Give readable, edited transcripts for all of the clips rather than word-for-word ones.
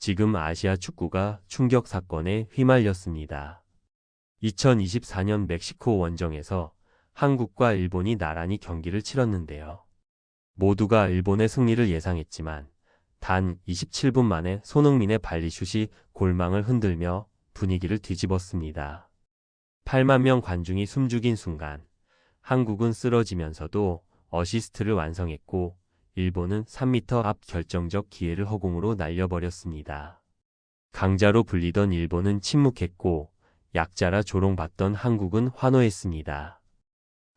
지금 아시아 축구가 충격 사건에 휘말렸습니다. 2024년 멕시코 원정에서 한국과 일본이 나란히 경기를 치렀는데요. 모두가 일본의 승리를 예상했지만 단 27분 만에 손흥민의 발리슛이 골망을 흔들며 분위기를 뒤집었습니다. 8만 명 관중이 숨죽인 순간 한국은 쓰러지면서도 어시스트를 완성했고 일본은 3m 앞 결정적 기회를 허공으로 날려버렸습니다. 강자로 불리던 일본은 침묵했고 약자라 조롱받던 한국은 환호했습니다.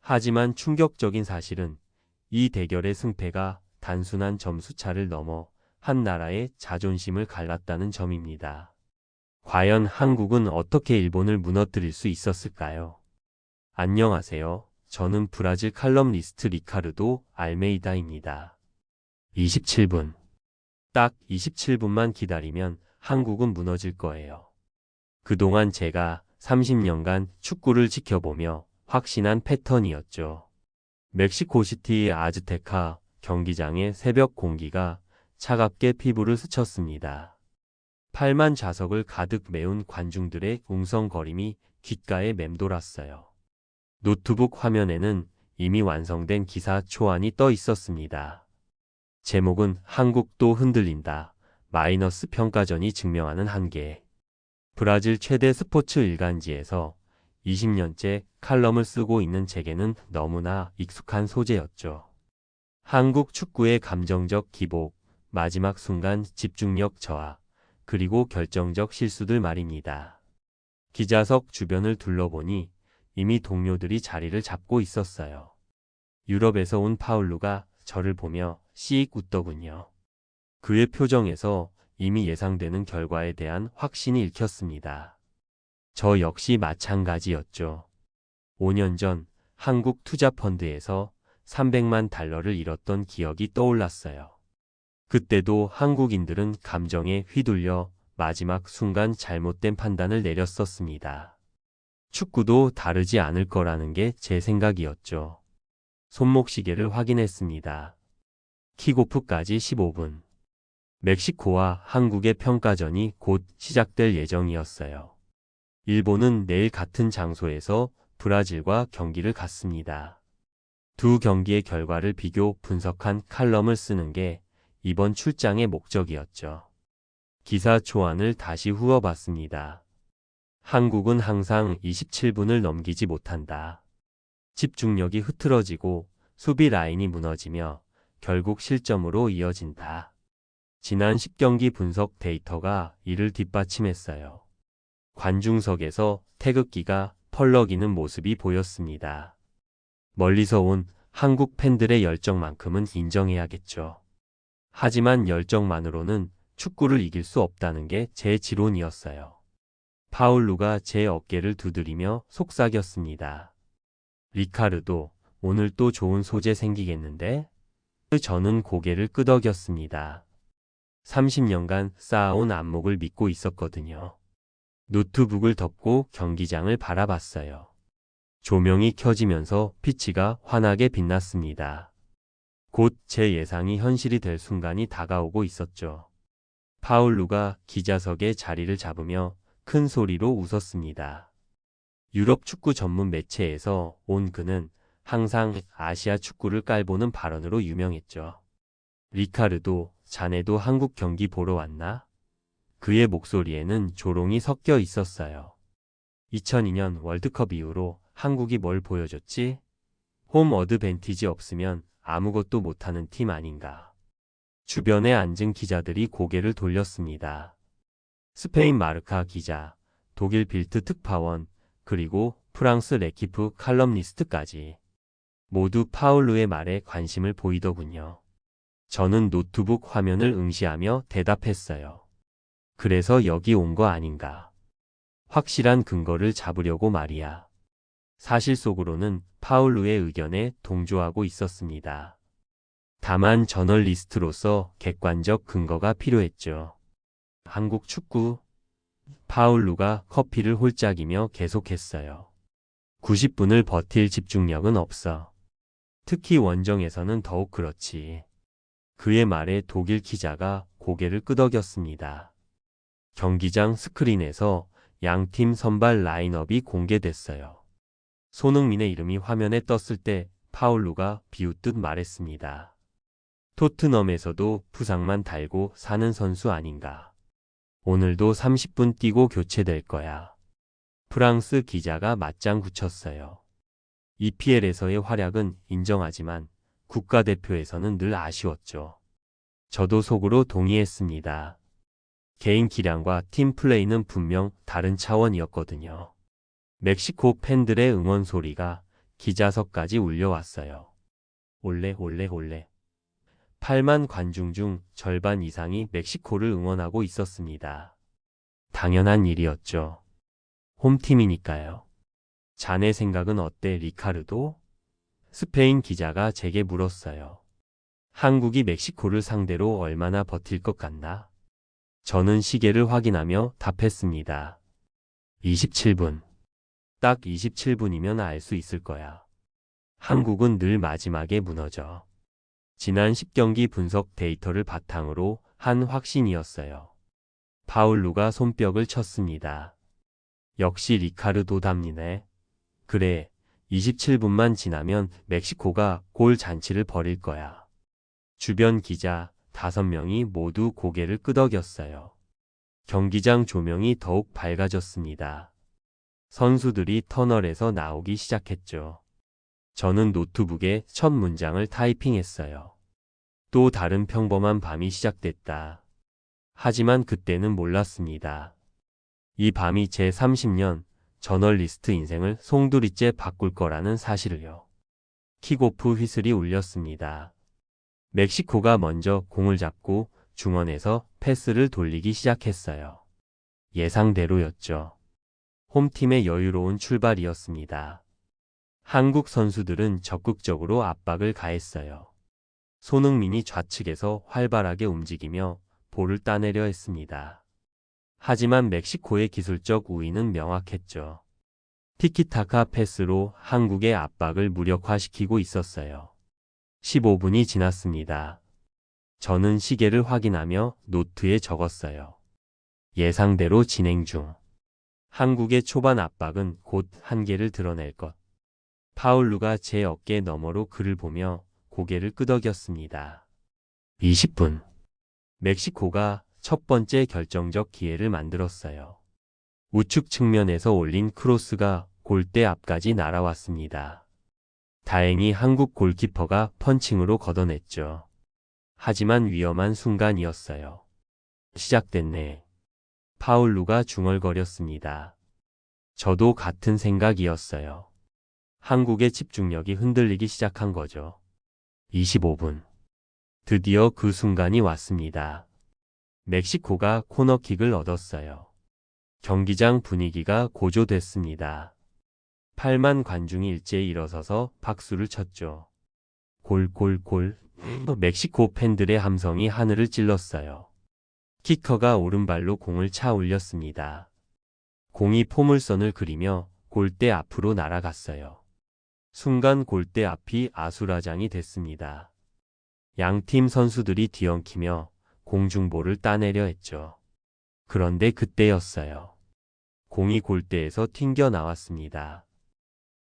하지만 충격적인 사실은 이 대결의 승패가 단순한 점수차를 넘어 한 나라의 자존심을 갈랐다는 점입니다. 과연 한국은 어떻게 일본을 무너뜨릴 수 있었을까요? 안녕하세요. 저는 브라질 칼럼니스트 리카르도 알메이다입니다. 27분. 딱 27분만 기다리면 한국은 무너질 거예요. 그동안 제가 30년간 축구를 지켜보며 확신한 패턴이었죠. 멕시코시티 아즈테카 경기장의 새벽 공기가 차갑게 피부를 스쳤습니다. 8만 좌석을 가득 메운 관중들의 웅성거림이 귓가에 맴돌았어요. 노트북 화면에는 이미 완성된 기사 초안이 떠 있었습니다. 제목은 한국도 흔들린다. 마이너스 평가전이 증명하는 한계. 브라질 최대 스포츠 일간지에서 20년째 칼럼을 쓰고 있는 제게는 너무나 익숙한 소재였죠. 한국 축구의 감정적 기복, 마지막 순간 집중력 저하, 그리고 결정적 실수들 말입니다. 기자석 주변을 둘러보니 이미 동료들이 자리를 잡고 있었어요. 유럽에서 온 파울루가 저를 보며 씩 웃더군요. 그의 표정에서 이미 예상되는 결과에 대한 확신이 읽혔습니다. 저 역시 마찬가지였죠. 5년 전 한국 투자펀드에서 300만 달러를 잃었던 기억이 떠올랐어요. 그때도 한국인들은 감정에 휘둘려 마지막 순간 잘못된 판단을 내렸었습니다. 축구도 다르지 않을 거라는 게 제 생각이었죠. 손목시계를 확인했습니다. 킥오프까지 15분. 멕시코와 한국의 평가전이 곧 시작될 예정이었어요. 일본은 내일 같은 장소에서 브라질과 경기를 갖습니다. 두 경기의 결과를 비교 분석한 칼럼을 쓰는 게 이번 출장의 목적이었죠. 기사 초안을 다시 후어봤습니다. 한국은 항상 27분을 넘기지 못한다. 집중력이 흐트러지고 수비 라인이 무너지며 결국 실점으로 이어진다. 지난 10경기 분석 데이터가 이를 뒷받침했어요. 관중석에서 태극기가 펄럭이는 모습이 보였습니다. 멀리서 온 한국 팬들의 열정만큼은 인정해야겠죠. 하지만 열정만으로는 축구를 이길 수 없다는 게 제 지론이었어요. 파울루가 제 어깨를 두드리며 속삭였습니다. 리카르도, 오늘 또 좋은 소재 생기겠는데? 저는 고개를 끄덕였습니다. 30년간 쌓아온 안목을 믿고 있었거든요. 노트북을 덮고 경기장을 바라봤어요. 조명이 켜지면서 피치가 환하게 빛났습니다. 곧 제 예상이 현실이 될 순간이 다가오고 있었죠. 파울루가 기자석에 자리를 잡으며 큰 소리로 웃었습니다. 유럽 축구 전문 매체에서 온 그는 항상 아시아 축구를 깔보는 발언으로 유명했죠. 리카르도, 자네도 한국 경기 보러 왔나? 그의 목소리에는 조롱이 섞여 있었어요. 2002년 월드컵 이후로 한국이 뭘 보여줬지? 홈 어드밴티지 없으면 아무것도 못하는 팀 아닌가. 주변에 앉은 기자들이 고개를 돌렸습니다. 스페인 마르카 기자, 독일 빌트 특파원, 그리고 프랑스 레키프 칼럼니스트까지. 모두 파울루의 말에 관심을 보이더군요. 저는 노트북 화면을 응시하며 대답했어요. 그래서 여기 온 거 아닌가. 확실한 근거를 잡으려고 말이야. 사실 속으로는 파울루의 의견에 동조하고 있었습니다. 다만 저널리스트로서 객관적 근거가 필요했죠. 한국 축구. 파울루가 커피를 홀짝이며 계속했어요. 90분을 버틸 집중력은 없어. 특히 원정에서는 더욱 그렇지. 그의 말에 독일 기자가 고개를 끄덕였습니다. 경기장 스크린에서 양팀 선발 라인업이 공개됐어요. 손흥민의 이름이 화면에 떴을 때 파울루가 비웃듯 말했습니다. 토트넘에서도 부상만 달고 사는 선수 아닌가. 오늘도 30분 뛰고 교체될 거야. 프랑스 기자가 맞장 붙였어요. EPL에서의 활약은 인정하지만 국가대표에서는 늘 아쉬웠죠. 저도 속으로 동의했습니다. 개인 기량과 팀 플레이는 분명 다른 차원이었거든요. 멕시코 팬들의 응원 소리가 기자석까지 울려왔어요. 올레 올레 올레. 8만 관중 중 절반 이상이 멕시코를 응원하고 있었습니다. 당연한 일이었죠. 홈팀이니까요. 자네 생각은 어때, 리카르도? 스페인 기자가 제게 물었어요. 한국이 멕시코를 상대로 얼마나 버틸 것 같나? 저는 시계를 확인하며 답했습니다. 27분. 딱 27분이면 알 수 있을 거야. 한국은 늘 마지막에 무너져. 지난 10경기 분석 데이터를 바탕으로 한 확신이었어요. 파울루가 손뼉을 쳤습니다. 역시 리카르도답니네. 그래, 27분만 지나면 멕시코가 골 잔치를 벌일 거야. 주변 기자 5명이 모두 고개를 끄덕였어요. 경기장 조명이 더욱 밝아졌습니다. 선수들이 터널에서 나오기 시작했죠. 저는 노트북에 첫 문장을 타이핑했어요. 또 다른 평범한 밤이 시작됐다. 하지만 그때는 몰랐습니다. 이 밤이 제 30년 저널리스트 인생을 송두리째 바꿀 거라는 사실을요. 킥오프 휘슬이 울렸습니다. 멕시코가 먼저 공을 잡고 중원에서 패스를 돌리기 시작했어요. 예상대로였죠. 홈팀의 여유로운 출발이었습니다. 한국 선수들은 적극적으로 압박을 가했어요. 손흥민이 좌측에서 활발하게 움직이며 볼을 따내려 했습니다. 하지만 멕시코의 기술적 우위는 명확했죠. 티키타카 패스로 한국의 압박을 무력화시키고 있었어요. 15분이 지났습니다. 저는 시계를 확인하며 노트에 적었어요. 예상대로 진행 중. 한국의 초반 압박은 곧 한계를 드러낼 것. 파울루가 제 어깨 너머로 그를 보며 고개를 끄덕였습니다. 20분. 멕시코가 첫 번째 결정적 기회를 만들었어요. 우측 측면에서 올린 크로스가 골대 앞까지 날아왔습니다. 다행히 한국 골키퍼가 펀칭으로 걷어냈죠. 하지만 위험한 순간이었어요. 시작됐네. 파울루가 중얼거렸습니다. 저도 같은 생각이었어요. 한국의 집중력이 흔들리기 시작한 거죠. 25분. 드디어 그 순간이 왔습니다. 멕시코가 코너킥을 얻었어요. 경기장 분위기가 고조됐습니다. 8만 관중이 일제히 일어서서 박수를 쳤죠. 골, 골, 골. 멕시코 팬들의 함성이 하늘을 찔렀어요. 키커가 오른발로 공을 차 올렸습니다. 공이 포물선을 그리며 골대 앞으로 날아갔어요. 순간 골대 앞이 아수라장이 됐습니다. 양팀 선수들이 뒤엉키며 공중볼을 따내려 했죠. 그런데 그때였어요. 공이 골대에서 튕겨 나왔습니다.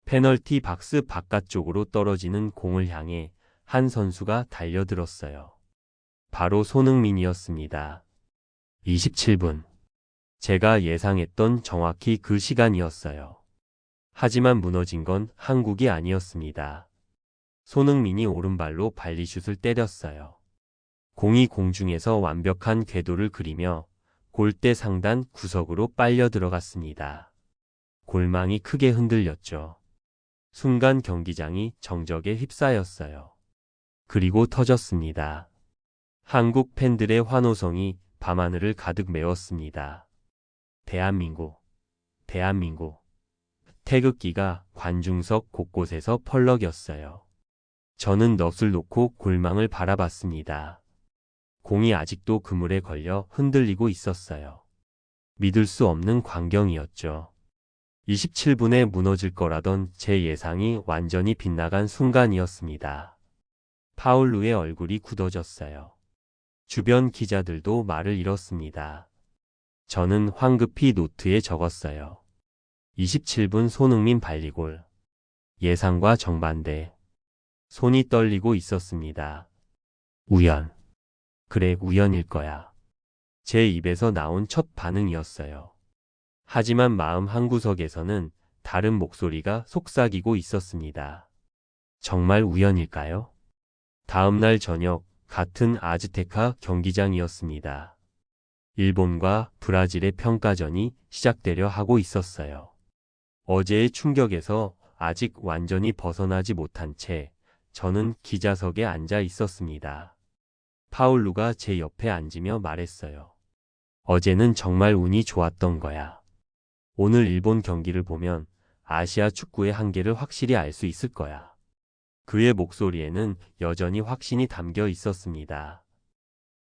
페널티 박스 바깥쪽으로 떨어지는 공을 향해 한 선수가 달려들었어요. 바로 손흥민이었습니다. 27분. 제가 예상했던 정확히 그 시간이었어요. 하지만 무너진 건 한국이 아니었습니다. 손흥민이 오른발로 발리슛을 때렸어요. 공이 공중에서 완벽한 궤도를 그리며 골대 상단 구석으로 빨려 들어갔습니다. 골망이 크게 흔들렸죠. 순간 경기장이 정적에 휩싸였어요. 그리고 터졌습니다. 한국 팬들의 환호성이 밤하늘을 가득 메웠습니다. 대한민국, 대한민국. 태극기가 관중석 곳곳에서 펄럭였어요. 저는 넋을 놓고 골망을 바라봤습니다. 공이 아직도 그물에 걸려 흔들리고 있었어요. 믿을 수 없는 광경이었죠. 27분에 무너질 거라던 제 예상이 완전히 빗나간 순간이었습니다. 파울루의 얼굴이 굳어졌어요. 주변 기자들도 말을 잃었습니다. 저는 황급히 노트에 적었어요. 27분 손흥민 발리골. 예상과 정반대. 손이 떨리고 있었습니다. 우연. 그래, 우연일 거야. 제 입에서 나온 첫 반응이었어요. 하지만 마음 한구석에서는 다른 목소리가 속삭이고 있었습니다. 정말 우연일까요? 다음 날 저녁, 같은 아즈테카 경기장이었습니다. 일본과 브라질의 평가전이 시작되려 하고 있었어요. 어제의 충격에서 아직 완전히 벗어나지 못한 채 저는 기자석에 앉아 있었습니다. 파울루가 제 옆에 앉으며 말했어요. 어제는 정말 운이 좋았던 거야. 오늘 일본 경기를 보면 아시아 축구의 한계를 확실히 알 수 있을 거야. 그의 목소리에는 여전히 확신이 담겨 있었습니다.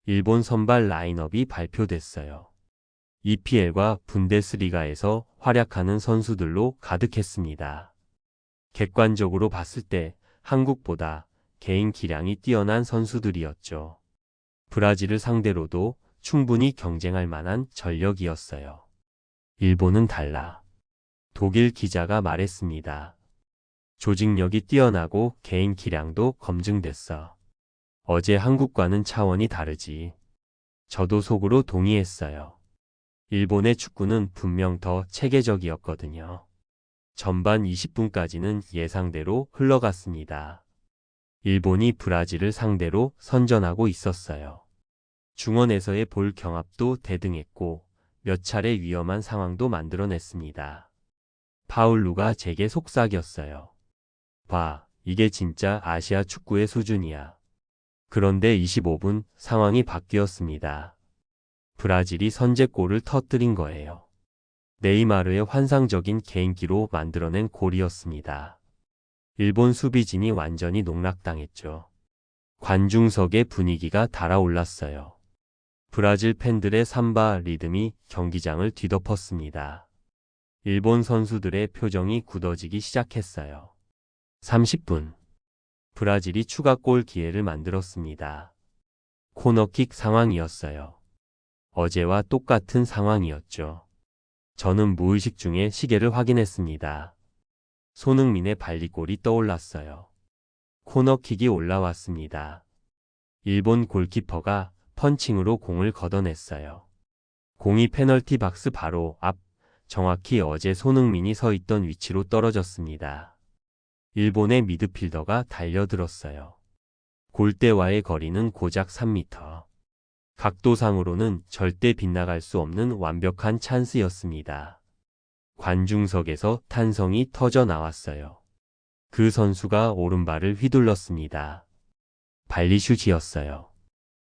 일본 선발 라인업이 발표됐어요. EPL과 분데스리가에서 활약하는 선수들로 가득했습니다. 객관적으로 봤을 때 한국보다 개인 기량이 뛰어난 선수들이었죠. 브라질을 상대로도 충분히 경쟁할 만한 전력이었어요. 일본은 달라. 독일 기자가 말했습니다. 조직력이 뛰어나고 개인 기량도 검증됐어. 어제 한국과는 차원이 다르지. 저도 속으로 동의했어요. 일본의 축구는 분명 더 체계적이었거든요. 전반 20분까지는 예상대로 흘러갔습니다. 일본이 브라질을 상대로 선전하고 있었어요. 중원에서의 볼 경합도 대등했고 몇 차례 위험한 상황도 만들어냈습니다. 파울루가 제게 속삭였어요. 봐, 이게 진짜 아시아 축구의 수준이야. 그런데 25분 상황이 바뀌었습니다. 브라질이 선제골을 터뜨린 거예요. 네이마르의 환상적인 개인기로 만들어낸 골이었습니다. 일본 수비진이 완전히 농락당했죠. 관중석의 분위기가 달아올랐어요. 브라질 팬들의 삼바 리듬이 경기장을 뒤덮었습니다. 일본 선수들의 표정이 굳어지기 시작했어요. 30분. 브라질이 추가골 기회를 만들었습니다. 코너킥 상황이었어요. 어제와 똑같은 상황이었죠. 저는 무의식 중에 시계를 확인했습니다. 손흥민의 발리골이 떠올랐어요. 코너킥이 올라왔습니다. 일본 골키퍼가 펀칭으로 공을 걷어냈어요. 공이 페널티 박스 바로 앞, 정확히 어제 손흥민이 서 있던 위치로 떨어졌습니다. 일본의 미드필더가 달려들었어요. 골대와의 거리는 고작 3m. 각도상으로는 절대 빗나갈 수 없는 완벽한 찬스였습니다. 관중석에서 탄성이 터져 나왔어요. 그 선수가 오른발을 휘둘렀습니다. 발리슛이었어요.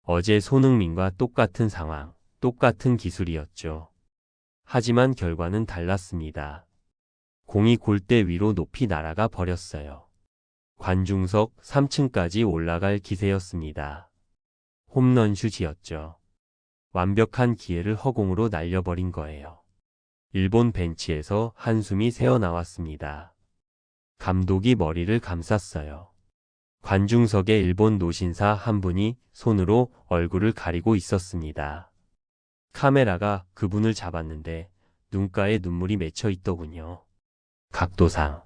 어제 손흥민과 똑같은 상황, 똑같은 기술이었죠. 하지만 결과는 달랐습니다. 공이 골대 위로 높이 날아가 버렸어요. 관중석 3층까지 올라갈 기세였습니다. 홈런슛이었죠. 완벽한 기회를 허공으로 날려버린 거예요. 일본 벤치에서 한숨이 새어나왔습니다. 감독이 머리를 감쌌어요. 관중석의 일본 노신사 한 분이 손으로 얼굴을 가리고 있었습니다. 카메라가 그분을 잡았는데 눈가에 눈물이 맺혀 있더군요. 각도상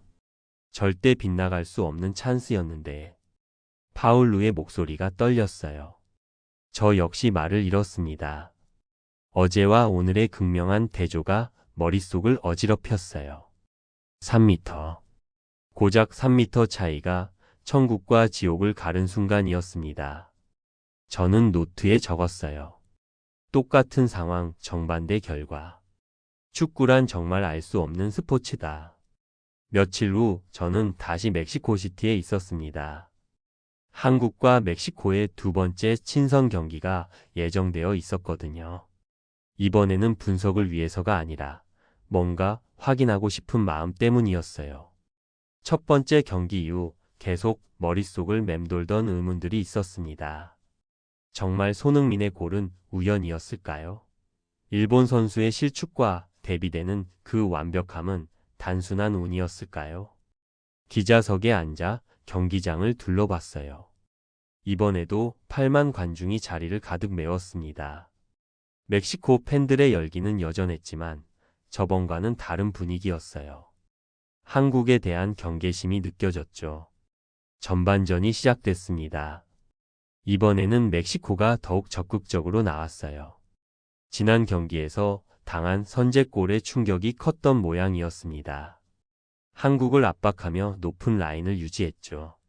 절대 빗나갈 수 없는 찬스였는데 파울루의 목소리가 떨렸어요. 저 역시 말을 잃었습니다. 어제와 오늘의 극명한 대조가 머릿속을 어지럽혔어요. 3m. 고작 3m 차이가 천국과 지옥을 가른 순간이었습니다. 저는 노트에 적었어요. 똑같은 상황, 정반대 결과. 축구란 정말 알 수 없는 스포츠다. 며칠 후 저는 다시 멕시코시티에 있었습니다. 한국과 멕시코의 두 번째 친선 경기가 예정되어 있었거든요. 이번에는 분석을 위해서가 아니라 뭔가 확인하고 싶은 마음 때문이었어요. 첫 번째 경기 이후 계속 머릿속을 맴돌던 의문들이 있었습니다. 정말 손흥민의 골은 우연이었을까요? 일본 선수의 실축과 대비되는 그 완벽함은 단순한 운이었을까요? 기자석에 앉아 경기장을 둘러봤어요. 이번에도 8만 관중이 자리를 가득 메웠습니다. 멕시코 팬들의 열기는 여전했지만 저번과는 다른 분위기였어요. 한국에 대한 경계심이 느껴졌죠. 전반전이 시작됐습니다. 이번에는 멕시코가 더욱 적극적으로 나왔어요. 지난 경기에서 당한 선제골의 충격이 컸던 모양이었습니다. 한국을 압박하며 높은 라인을 유지했죠.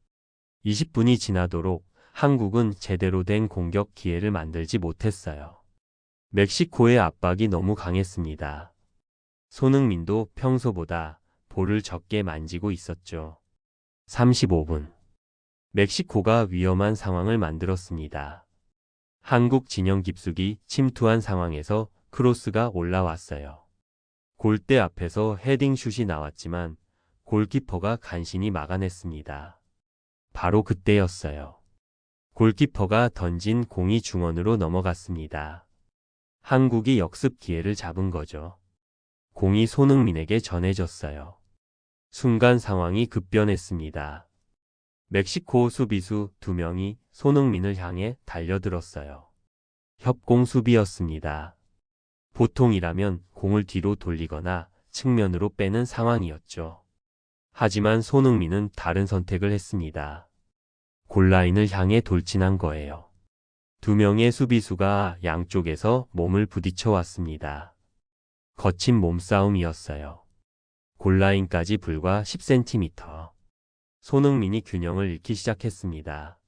20분이 지나도록 한국은 제대로 된 공격 기회를 만들지 못했어요. 멕시코의 압박이 너무 강했습니다. 손흥민도 평소보다 볼을 적게 만지고 있었죠. 35분. 멕시코가 위험한 상황을 만들었습니다. 한국 진영 깊숙이 침투한 상황에서 크로스가 올라왔어요. 골대 앞에서 헤딩슛이 나왔지만 골키퍼가 간신히 막아냈습니다. 바로 그때였어요. 골키퍼가 던진 공이 중원으로 넘어갔습니다. 한국이 역습 기회를 잡은 거죠. 공이 손흥민에게 전해졌어요. 순간 상황이 급변했습니다. 멕시코 수비수 2명이 손흥민을 향해 달려들었어요. 협공 수비였습니다. 보통이라면 공을 뒤로 돌리거나 측면으로 빼는 상황이었죠. 하지만 손흥민은 다른 선택을 했습니다. 골라인을 향해 돌진한 거예요. 2명의 수비수가 양쪽에서 몸을 부딪혀 왔습니다. 거친 몸싸움이었어요. 골라인까지 불과 10cm. 손흥민이 균형을 잃기 시작했습니다.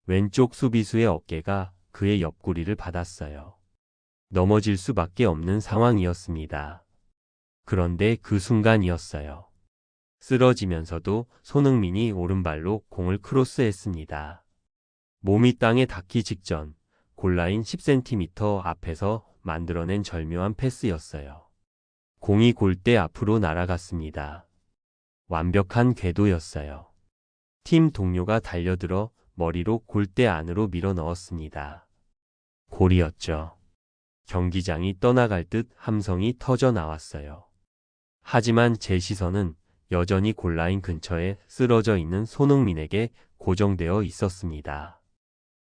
왼쪽 수비수의 어깨가 그의 옆구리를 받았어요. 넘어질 수밖에 없는 상황이었습니다. 그런데 그 순간이었어요. 쓰러지면서도 손흥민이 오른발로 공을 크로스했습니다. 몸이 땅에 닿기 직전 골라인 10cm 앞에서 만들어낸 절묘한 패스였어요. 공이 골대 앞으로 날아갔습니다. 완벽한 궤도였어요. 팀 동료가 달려들어 머리로 골대 안으로 밀어 넣었습니다. 골이었죠. 경기장이 떠나갈 듯 함성이 터져 나왔어요. 하지만 제 시선은 여전히 골라인 근처에 쓰러져 있는 손흥민에게 고정되어 있었습니다.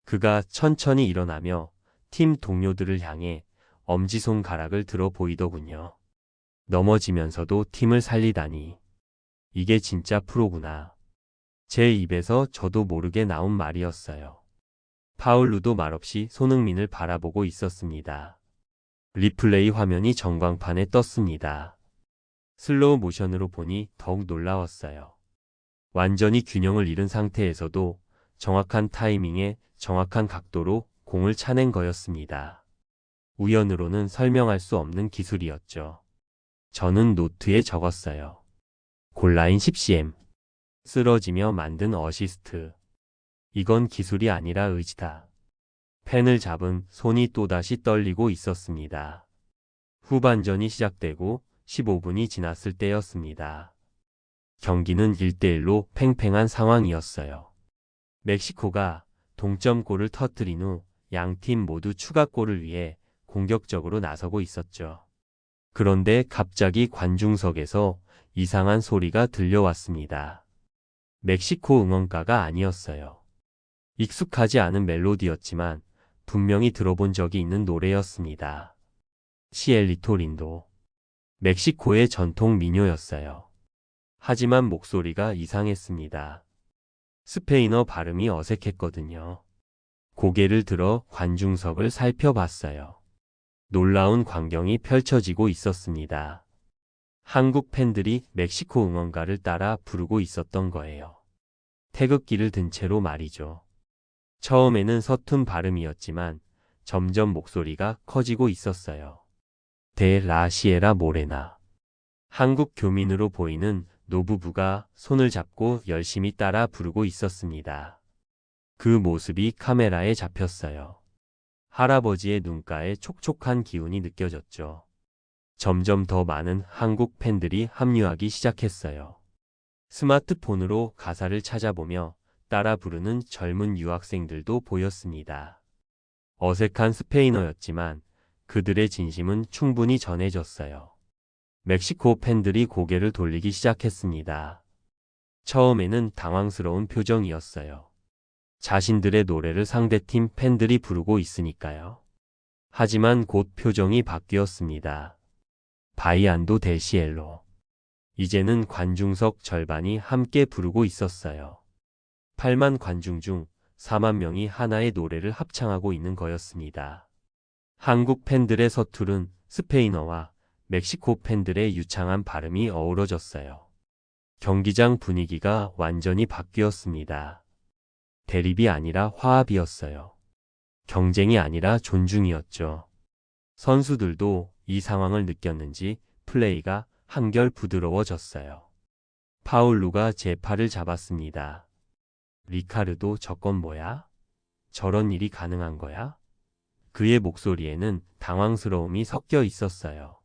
그가 천천히 일어나며 팀 동료들을 향해 엄지손가락을 들어 보이더군요. 넘어지면서도 팀을 살리다니. 이게 진짜 프로구나. 제 입에서 저도 모르게 나온 말이었어요. 파울루도 말없이 손흥민을 바라보고 있었습니다. 리플레이 화면이 전광판에 떴습니다. 슬로우 모션으로 보니 더욱 놀라웠어요. 완전히 균형을 잃은 상태에서도 정확한 타이밍에 정확한 각도로 공을 차낸 거였습니다. 우연으로는 설명할 수 없는 기술이었죠. 저는 노트에 적었어요. 골라인 10cm. 쓰러지며 만든 어시스트. 이건 기술이 아니라 의지다. 펜을 잡은 손이 또다시 떨리고 있었습니다. 후반전이 시작되고 15분이 지났을 때였습니다. 경기는 1대1로 팽팽한 상황이었어요. 멕시코가 동점골을 터뜨린 후 양팀 모두 추가골을 위해 공격적으로 나서고 있었죠. 그런데 갑자기 관중석에서 이상한 소리가 들려왔습니다. 멕시코 응원가가 아니었어요. 익숙하지 않은 멜로디였지만 분명히 들어본 적이 있는 노래였습니다. 시엘리토 린도. 멕시코의 전통 민요였어요. 하지만 목소리가 이상했습니다. 스페인어 발음이 어색했거든요. 고개를 들어 관중석을 살펴봤어요. 놀라운 광경이 펼쳐지고 있었습니다. 한국 팬들이 멕시코 응원가를 따라 부르고 있었던 거예요. 태극기를 든 채로 말이죠. 처음에는 서툰 발음이었지만 점점 목소리가 커지고 있었어요. 데 라 시에라 모레나. 한국 교민으로 보이는 노부부가 손을 잡고 열심히 따라 부르고 있었습니다. 그 모습이 카메라에 잡혔어요. 할아버지의 눈가에 촉촉한 기운이 느껴졌죠. 점점 더 많은 한국 팬들이 합류하기 시작했어요. 스마트폰으로 가사를 찾아보며 따라 부르는 젊은 유학생들도 보였습니다. 어색한 스페인어였지만 그들의 진심은 충분히 전해졌어요. 멕시코 팬들이 고개를 돌리기 시작했습니다. 처음에는 당황스러운 표정이었어요. 자신들의 노래를 상대팀 팬들이 부르고 있으니까요. 하지만 곧 표정이 바뀌었습니다. 바이안도 데시엘로. 이제는 관중석 절반이 함께 부르고 있었어요. 8만 관중 중 4만 명이 하나의 노래를 합창하고 있는 거였습니다. 한국 팬들의 서투른 스페인어와 멕시코 팬들의 유창한 발음이 어우러졌어요. 경기장 분위기가 완전히 바뀌었습니다. 대립이 아니라 화합이었어요. 경쟁이 아니라 존중이었죠. 선수들도 이 상황을 느꼈는지 플레이가 한결 부드러워졌어요. 파울루가 제 팔을 잡았습니다. 리카르도 저건 뭐야? 저런 일이 가능한 거야? 그의 목소리에는 당황스러움이 섞여 있었어요.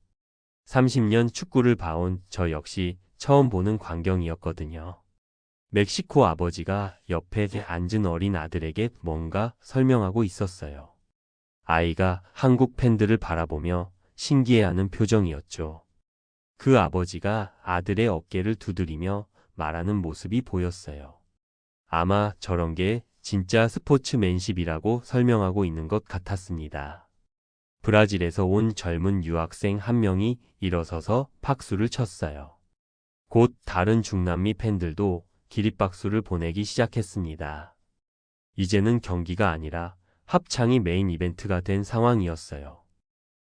30년 축구를 봐온 저 역시 처음 보는 광경이었거든요. 멕시코 아버지가 옆에 앉은 어린 아들에게 뭔가 설명하고 있었어요. 아이가 한국 팬들을 바라보며 신기해하는 표정이었죠. 그 아버지가 아들의 어깨를 두드리며 말하는 모습이 보였어요. 아마 저런 게 진짜 스포츠맨십이라고 설명하고 있는 것 같았습니다. 브라질에서 온 젊은 유학생 한 명이 일어서서 박수를 쳤어요. 곧 다른 중남미 팬들도 기립박수를 보내기 시작했습니다. 이제는 경기가 아니라 합창이 메인 이벤트가 된 상황이었어요.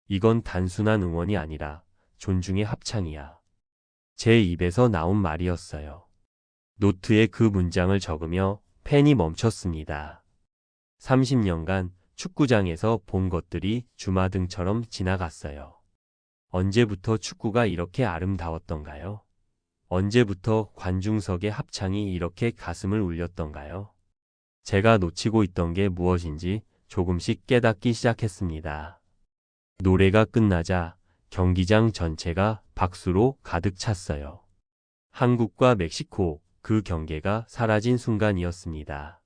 이건 단순한 응원이 아니라 존중의 합창이야. 제 입에서 나온 말이었어요. 노트에 그 문장을 적으며 펜이 멈췄습니다. 30년간 축구장에서 본 것들이 주마등처럼 지나갔어요. 언제부터 축구가 이렇게 아름다웠던가요? 언제부터 관중석의 합창이 이렇게 가슴을 울렸던가요? 제가 놓치고 있던 게 무엇인지 조금씩 깨닫기 시작했습니다. 노래가 끝나자 경기장 전체가 박수로 가득 찼어요. 한국과 멕시코, 그 경계가 사라진 순간이었습니다.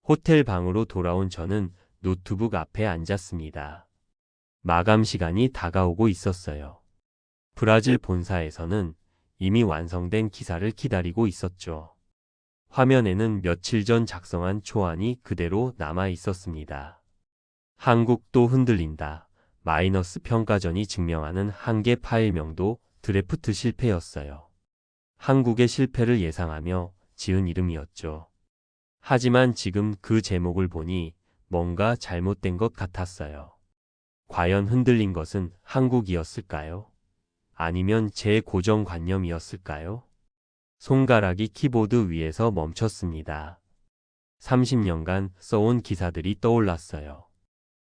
호텔 방으로 돌아온 저는 노트북 앞에 앉았습니다. 마감 시간이 다가오고 있었어요. 브라질 본사에서는 이미 완성된 기사를 기다리고 있었죠. 화면에는 며칠 전 작성한 초안이 그대로 남아 있었습니다. 한국도 흔들린다. 마이너스 평가전이 증명하는 한계 파일명도 드래프트 실패였어요. 한국의 실패를 예상하며 지은 이름이었죠. 하지만 지금 그 제목을 보니 뭔가 잘못된 것 같았어요. 과연 흔들린 것은 한국이었을까요? 아니면 제 고정관념이었을까요? 손가락이 키보드 위에서 멈췄습니다. 30년간 써온 기사들이 떠올랐어요.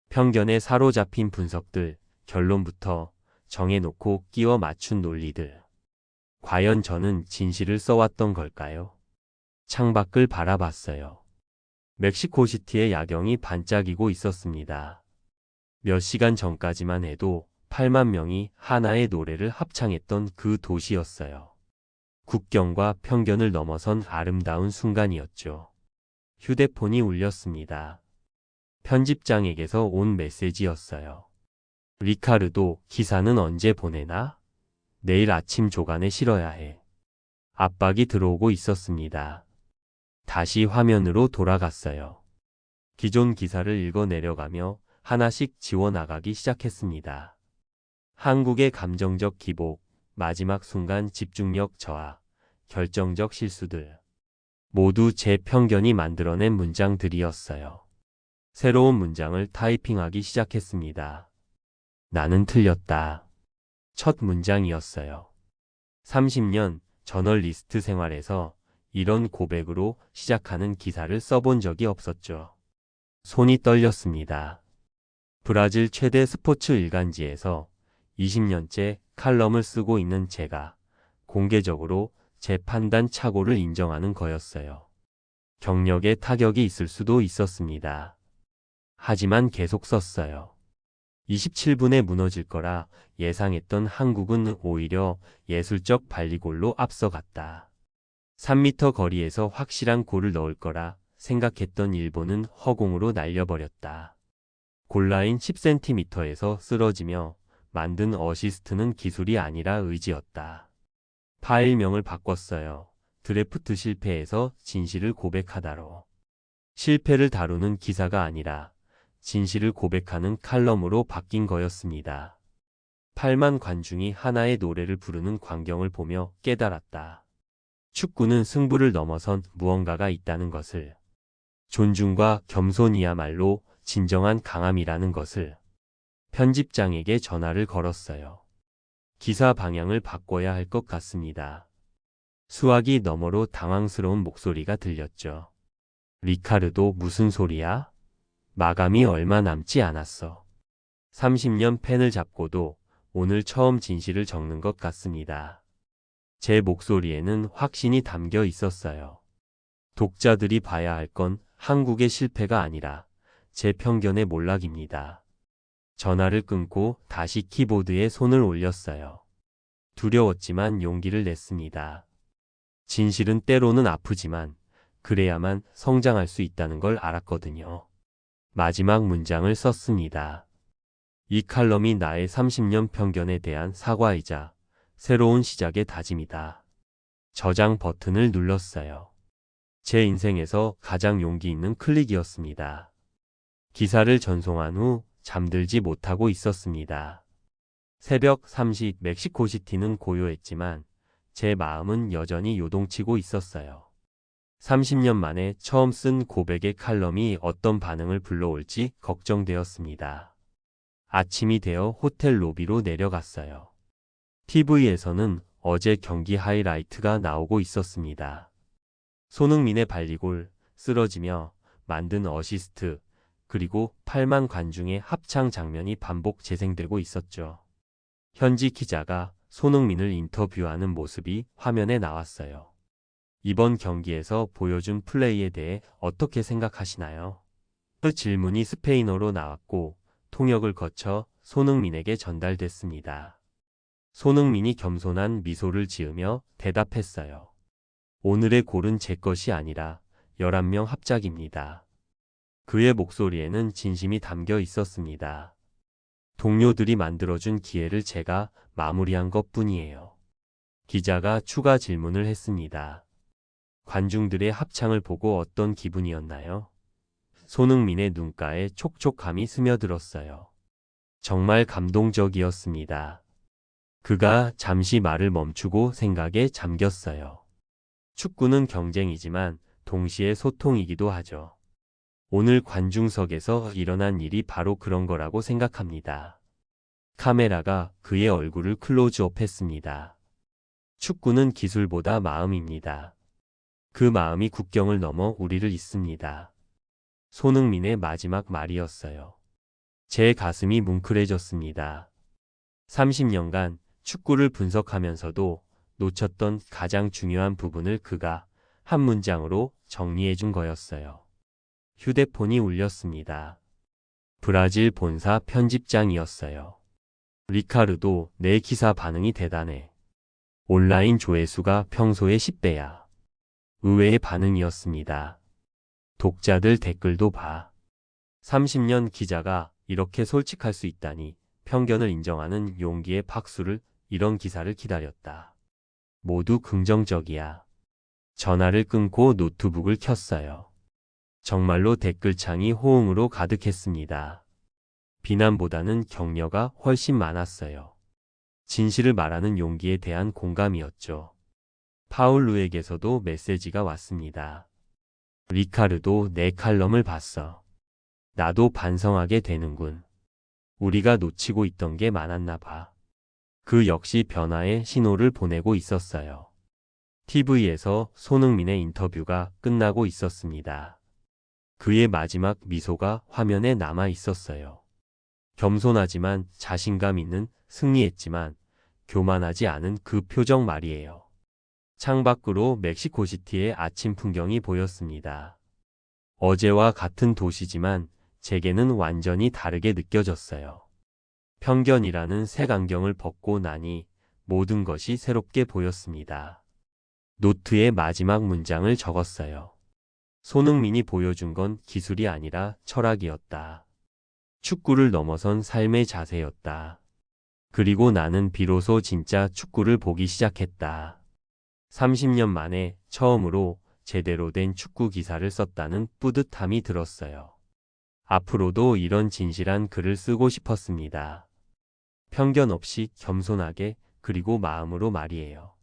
편견에 사로잡힌 분석들, 결론부터 정해놓고 끼워 맞춘 논리들. 과연 저는 진실을 써왔던 걸까요? 창밖을 바라봤어요. 멕시코시티의 야경이 반짝이고 있었습니다. 몇 시간 전까지만 해도 8만 명이 하나의 노래를 합창했던 그 도시였어요. 국경과 편견을 넘어선 아름다운 순간이었죠. 휴대폰이 울렸습니다. 편집장에게서 온 메시지였어요. 리카르도, 기사는 언제 보내나? 내일 아침 조간에 실어야 해. 압박이 들어오고 있었습니다. 다시 화면으로 돌아갔어요. 기존 기사를 읽어 내려가며 하나씩 지워나가기 시작했습니다. 한국의 감정적 기복, 마지막 순간 집중력 저하, 결정적 실수들. 모두 제 편견이 만들어낸 문장들이었어요. 새로운 문장을 타이핑하기 시작했습니다. 나는 틀렸다. 첫 문장이었어요. 30년 저널리스트 생활에서 이런 고백으로 시작하는 기사를 써본 적이 없었죠. 손이 떨렸습니다. 브라질 최대 스포츠 일간지에서 20년째 칼럼을 쓰고 있는 제가 공개적으로 제 판단 착오를 인정하는 거였어요. 경력에 타격이 있을 수도 있었습니다. 하지만 계속 썼어요. 27분에 무너질 거라 예상했던 한국은 오히려 예술적 발리골로 앞서갔다. 3m 거리에서 확실한 골을 넣을 거라 생각했던 일본은 허공으로 날려버렸다. 골라인 10cm에서 쓰러지며 만든 어시스트는 기술이 아니라 의지였다. 파일명을 바꿨어요. 드래프트 실패에서 진실을 고백하다로. 실패를 다루는 기사가 아니라 진실을 고백하는 칼럼으로 바뀐 거였습니다. 8만 관중이 하나의 노래를 부르는 광경을 보며 깨달았다. 축구는 승부를 넘어선 무언가가 있다는 것을, 존중과 겸손이야말로 진정한 강함이라는 것을. 편집장에게 전화를 걸었어요. 기사 방향을 바꿔야 할 것 같습니다. 수화기 너머로 당황스러운 목소리가 들렸죠. 리카르도, 무슨 소리야? 마감이 얼마 남지 않았어. 30년 펜을 잡고도 오늘 처음 진실을 적는 것 같습니다. 제 목소리에는 확신이 담겨 있었어요. 독자들이 봐야 할 건 한국의 실패가 아니라 제 편견의 몰락입니다. 전화를 끊고 다시 키보드에 손을 올렸어요. 두려웠지만 용기를 냈습니다. 진실은 때로는 아프지만 그래야만 성장할 수 있다는 걸 알았거든요. 마지막 문장을 썼습니다. 이 칼럼이 나의 30년 편견에 대한 사과이자 새로운 시작의 다짐이다. 저장 버튼을 눌렀어요. 제 인생에서 가장 용기 있는 클릭이었습니다. 기사를 전송한 후 잠들지 못하고 있었습니다. 새벽 3시 멕시코시티는 고요했지만 제 마음은 여전히 요동치고 있었어요. 30년 만에 처음 쓴 고백의 칼럼이 어떤 반응을 불러올지 걱정되었습니다. 아침이 되어 호텔 로비로 내려갔어요. TV에서는 어제 경기 하이라이트가 나오고 있었습니다. 손흥민의 발리골, 쓰러지며 만든 어시스트, 그리고 8만 관중의 합창 장면이 반복 재생되고 있었죠. 현지 기자가 손흥민을 인터뷰하는 모습이 화면에 나왔어요. 이번 경기에서 보여준 플레이에 대해 어떻게 생각하시나요? 그 질문이 스페인어로 나왔고 통역을 거쳐 손흥민에게 전달됐습니다. 손흥민이 겸손한 미소를 지으며 대답했어요. 오늘의 골은 제 것이 아니라 11명 합작입니다. 그의 목소리에는 진심이 담겨 있었습니다. 동료들이 만들어준 기회를 제가 마무리한 것뿐이에요. 기자가 추가 질문을 했습니다. 관중들의 합창을 보고 어떤 기분이었나요? 손흥민의 눈가에 촉촉함이 스며들었어요. 정말 감동적이었습니다. 그가 잠시 말을 멈추고 생각에 잠겼어요. 축구는 경쟁이지만 동시에 소통이기도 하죠. 오늘 관중석에서 일어난 일이 바로 그런 거라고 생각합니다. 카메라가 그의 얼굴을 클로즈업했습니다. 축구는 기술보다 마음입니다. 그 마음이 국경을 넘어 우리를 잇습니다. 손흥민의 마지막 말이었어요. 제 가슴이 뭉클해졌습니다. 30년간 축구를 분석하면서도 놓쳤던 가장 중요한 부분을 그가 한 문장으로 정리해준 거였어요. 휴대폰이 울렸습니다. 브라질 본사 편집장이었어요. 리카르도, 내 기사 반응이 대단해. 온라인 조회수가 평소의 10배야. 의외의 반응이었습니다. 독자들 댓글도 봐. 30년 기자가 이렇게 솔직할 수 있다니, 편견을 인정하는 용기의 박수를. 이런 기사를 기다렸다. 모두 긍정적이야. 전화를 끊고 노트북을 켰어요. 정말로 댓글창이 호응으로 가득했습니다. 비난보다는 격려가 훨씬 많았어요. 진실을 말하는 용기에 대한 공감이었죠. 파울루에게서도 메시지가 왔습니다. 리카르도, 내 칼럼을 봤어. 나도 반성하게 되는군. 우리가 놓치고 있던 게 많았나 봐. 그 역시 변화의 신호를 보내고 있었어요. TV에서 손흥민의 인터뷰가 끝나고 있었습니다. 그의 마지막 미소가 화면에 남아 있었어요. 겸손하지만 자신감 있는, 승리했지만 교만하지 않은 그 표정 말이에요. 창밖으로 멕시코시티의 아침 풍경이 보였습니다. 어제와 같은 도시지만 제게는 완전히 다르게 느껴졌어요. 편견이라는 색안경을 벗고 나니 모든 것이 새롭게 보였습니다. 노트에 마지막 문장을 적었어요. 손흥민이 보여준 건 기술이 아니라 철학이었다. 축구를 넘어선 삶의 자세였다. 그리고 나는 비로소 진짜 축구를 보기 시작했다. 30년 만에 처음으로 제대로 된 축구 기사를 썼다는 뿌듯함이 들었어요. 앞으로도 이런 진실한 글을 쓰고 싶었습니다. 편견 없이 겸손하게 그리고 마음으로 말이에요.